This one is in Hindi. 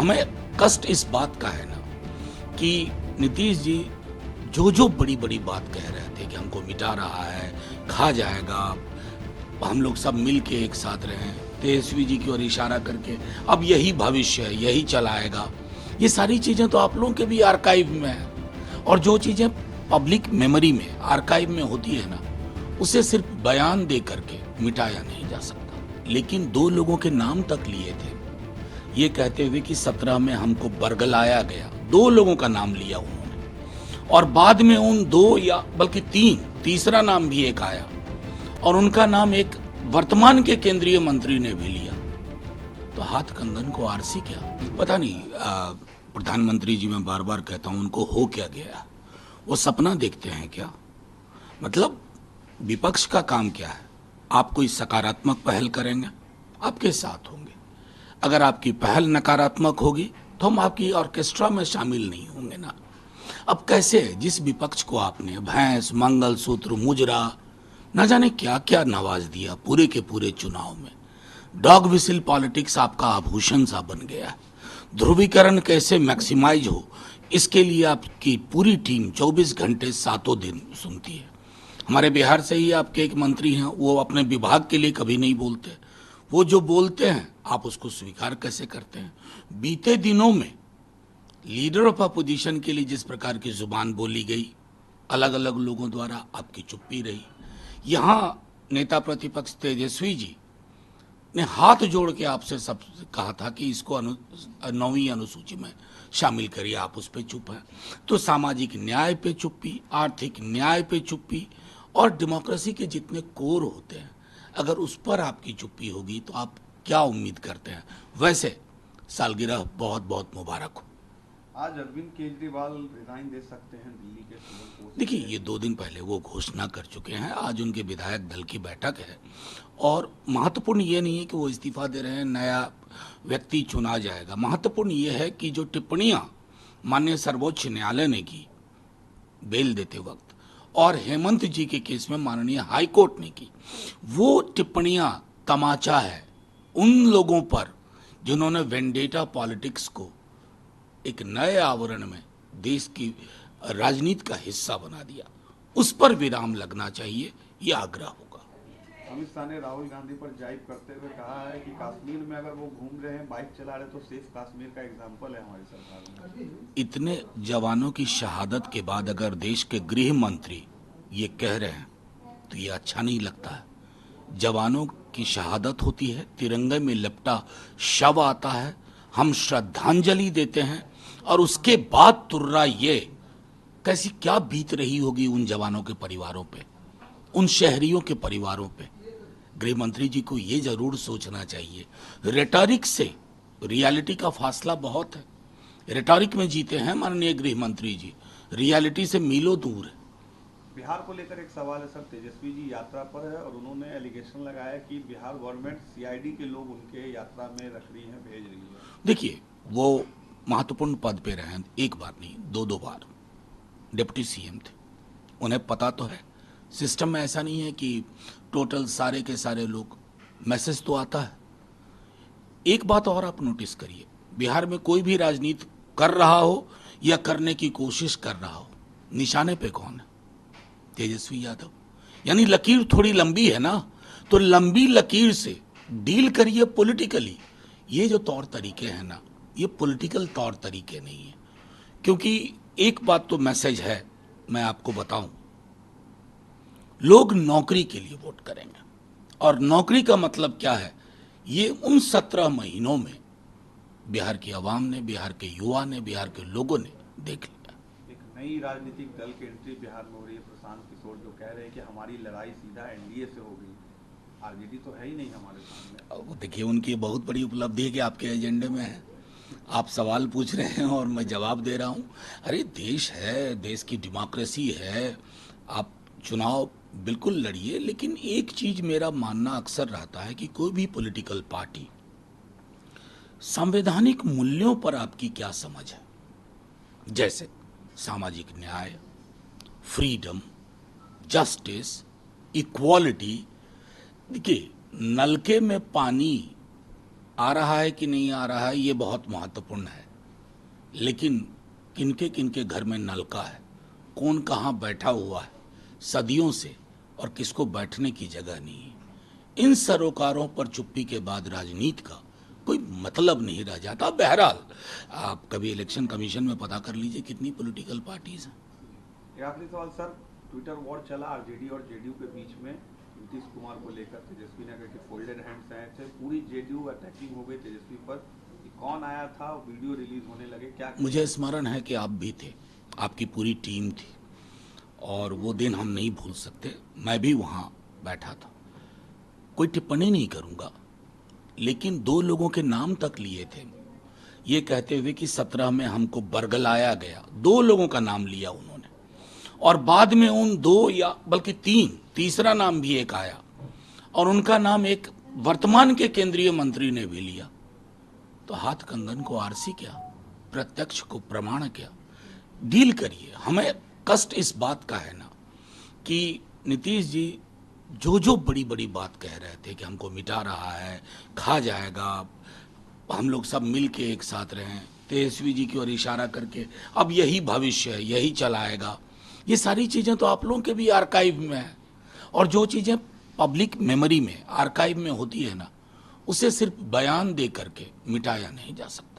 हमें कष्ट इस बात का है ना कि नीतीश जी जो बड़ी बड़ी बात कह रहे थे कि हमको मिटा रहा है, खा जाएगा, हम लोग सब मिल के एक साथ रहें, तेजस्वी जी की ओर इशारा करके अब यही भविष्य है, यही चलाएगा। ये सारी चीज़ें तो आप लोगों के भी आर्काइव में है, और जो चीज़ें पब्लिक मेमोरी में आर्काइव में होती है ना, उसे सिर्फ बयान दे करके मिटाया नहीं जा सकता। लेकिन 2 लोगों के नाम तक लिए थे, ये कहते हुए कि 17 में हमको बरगलाया गया। 2 लोगों का नाम लिया उन्होंने, और बाद में उन 2 या बल्कि 3, तीसरा नाम भी एक आया, और उनका नाम एक वर्तमान के केंद्रीय मंत्री ने भी लिया। तो हाथ कंगन को आरसी क्या, पता नहीं। प्रधानमंत्री जी मैं बार बार कहता हूं, उनको हो क्या गया? वो सपना देखते हैं क्या? मतलब विपक्ष का काम क्या है? आप कोई सकारात्मक पहल करेंगे, आपके साथ होंगे। अगर आपकी पहल नकारात्मक होगी तो हम आपकी ऑर्केस्ट्रा में शामिल नहीं होंगे ना। अब कैसे, जिस विपक्ष को आपने भैंस, मंगलसूत्र, मुजरा, न जाने क्या क्या नवाज दिया पूरे के पूरे चुनाव में, डॉग विसिल पॉलिटिक्स आपका आभूषण सा बन गया। ध्रुवीकरण कैसे मैक्सिमाइज हो, इसके लिए आपकी पूरी टीम 24 घंटे 7 दिन सुनती है। हमारे बिहार से ही आपके एक मंत्री हैं, वो अपने विभाग के लिए कभी नहीं बोलते। वो जो बोलते हैं आप उसको स्वीकार कैसे करते हैं? बीते दिनों में लीडर ऑफ अपोजिशन के लिए जिस प्रकार की जुबान बोली गई अलग अलग लोगों द्वारा, आपकी चुप्पी रही। यहाँ नेता प्रतिपक्ष तेजस्वी जी ने हाथ जोड़ के आपसे सब कहा था कि इसको 9वीं अनुसूची में शामिल करिए, आप उस पर चुप हैं। तो सामाजिक न्याय पे चुप्पी, आर्थिक न्याय पे चुप्पी, और डेमोक्रेसी के जितने कोर होते हैं, अगर उस पर आपकी चुप्पी होगी तो आप क्या उम्मीद करते हैं? वैसे सालगिरह बहुत बहुत मुबारक हो। आज अरविंद केजरीवाल रिजाइन दे सकते हैं दिल्ली के सुप्रीम कोर्ट। देखिए, ये 2 दिन पहले वो घोषणा कर चुके हैं। आज उनके विधायक दल की बैठक है, और महत्वपूर्ण ये नहीं है कि वो इस्तीफा दे रहे हैं, नया व्यक्ति चुना जाएगा। महत्वपूर्ण ये है कि जो टिप्पणियां माननीय सर्वोच्च न्यायालय ने की बेल देते वक्त, और हेमंत जी के केस में माननीय हाई कोर्ट ने की, वो टिप्पणियां तमाचा है उन लोगों पर जिन्होंने वेंडेटा पॉलिटिक्स को एक नए आवरण में देश की राजनीति का हिस्सा बना दिया। उस पर विराम लगना चाहिए, यह आग्रह होगा। अमित शाह ने राहुल गांधी पर जाइब करते हुए कहा है कि कश्मीर में अगर वो घूम रहे हैं, बाइक चला रहे, तो सेफ कश्मीर का एग्जाम्पल है हमारी सरकार में। इतने जवानों की शहादत के बाद अगर देश के गृह मंत्री ये कह रहे हैं तो ये अच्छा नहीं लगता है। जवानों की शहादत होती है, तिरंगे में लिपटा शव आता है, हम श्रद्धांजलि देते हैं, और उसके बाद तुर्रा ये कैसी क्या बीत रही होगी उन जवानों के परिवारों पे, उन शहरियों के परिवारों पे। गृह मंत्री जी को ये जरूर सोचना चाहिए, रेटोरिक से रियलिटी का फासला बहुत है। रेटोरिक में जीते हैं माननीय गृह मंत्री जी, रियलिटी से मीलों दूर है। बिहार को लेकर एक सवाल है सर, तेजस्वी जी यात्रा पर है और उन्होंने एलिगेशन लगाया कि बिहार गवर्नमेंट सीआईडी के लोग उनके यात्रा में रख रही है, भेज रही है। देखिए, वो महत्वपूर्ण पद पे रहे, एक बार नहीं 2 बार डिप्टी सीएम थे, उन्हें पता तो है। सिस्टम में ऐसा नहीं है कि टोटल सारे के सारे लोग, मैसेज तो आता है। एक बात और आप नोटिस करिए, बिहार में कोई भी राजनीति कर रहा हो या करने की कोशिश कर रहा हो, निशाने पे कौन है? तेजस्वी यादव। यानी लकीर थोड़ी लंबी है ना, तो लंबी लकीर से डील करिए पॉलिटिकली। ये जो तौर तरीके हैं ना, ये पॉलिटिकल तौर तरीके नहीं है। क्योंकि एक बात तो मैसेज है, मैं आपको बताऊं, लोग नौकरी के लिए वोट करेंगे, और नौकरी का मतलब क्या है, ये उन 17 महीनों में बिहार की आवाम ने, बिहार के युवा ने, बिहार के लोगों ने देख लिया। एक नई राजनीतिक दल की एंट्री बिहार में हो रही है। प्रशांत किशोर जो कह रहे हैं कि हमारी लड़ाई सीधा एनडीए से हो गई, आरजेडी तो है ही नहीं हमारे सामने। वो देखिए, उनकी बहुत बड़ी उपलब्धि है कि आपके एजेंडे में है। आप सवाल पूछ रहे हैं और मैं जवाब दे रहा हूं। अरे देश है, देश की डेमोक्रेसी है, आप चुनाव बिल्कुल लड़िए। लेकिन एक चीज मेरा मानना अक्सर रहता है कि कोई भी पॉलिटिकल पार्टी, संवैधानिक मूल्यों पर आपकी क्या समझ है, जैसे सामाजिक न्याय, फ्रीडम, जस्टिस, इक्वालिटी। देखिए, नलके में पानी आ रहा है कि नहीं आ रहा है ये बहुत महत्वपूर्ण है, लेकिन किनके किनके घर में नलका है, कौन कहाँ बैठा हुआ है सदियों से और किसको बैठने की जगह नहीं है, इन सरोकारों पर चुप्पी के बाद राजनीति का कोई मतलब नहीं रह जाता। बहरहाल आप कभी इलेक्शन कमीशन में पता कर लीजिए कितनी पॉलिटिकल पार्टीज हैं। एक आखिरी सवाल सर, ट्विटर वॉर चला आरजेडी और जेडीयू के बीच में नीतीश कुमार को लेकर। तेजस्वी ने कहा कि फोल्डेड हैंड्स हैं, से पूरी जेडीयू अटैकिंग हो गई तेजस्वी पर कि कौन आया था, वीडियो रिलीज होने लगे, क्या मुझे स्मरण है कि आप भी थे, आपकी पूरी टीम थी और वो दिन हम नहीं भूल सकते। मैं भी वहाँ बैठा था। कोई टिप्पणी नहीं करूँगा, लेकिन 2 लोगों के नाम तक लिए थे, ये कहते हुए कि 17 में हमको बरगलाया गया। 2 लोगों का नाम लिया उन्होंने और बाद में उन 2 या बल्कि 3, तीसरा नाम भी एक आया और उनका नाम एक वर्तमान के केंद्रीय मंत्री ने भी लिया। तो हाथ कंगन को आरसी क्या, प्रत्यक्ष को प्रमाण क्या, डील करिए। हमें कष्ट इस बात का है ना कि नीतीश जी जो बड़ी बड़ी बात कह रहे थे कि हमको मिटा रहा है, खा जाएगा, हम लोग सब मिल के एक साथ रहें, तेजस्वी जी की ओर इशारा करके अब यही भविष्य है, यही चलाएगा, ये सारी चीज़ें तो आप लोगों के भी आर्काइव में है। और जो चीज़ें पब्लिक मेमोरी में आर्काइव में होती है ना, उसे सिर्फ बयान दे करके मिटाया नहीं जा सकता।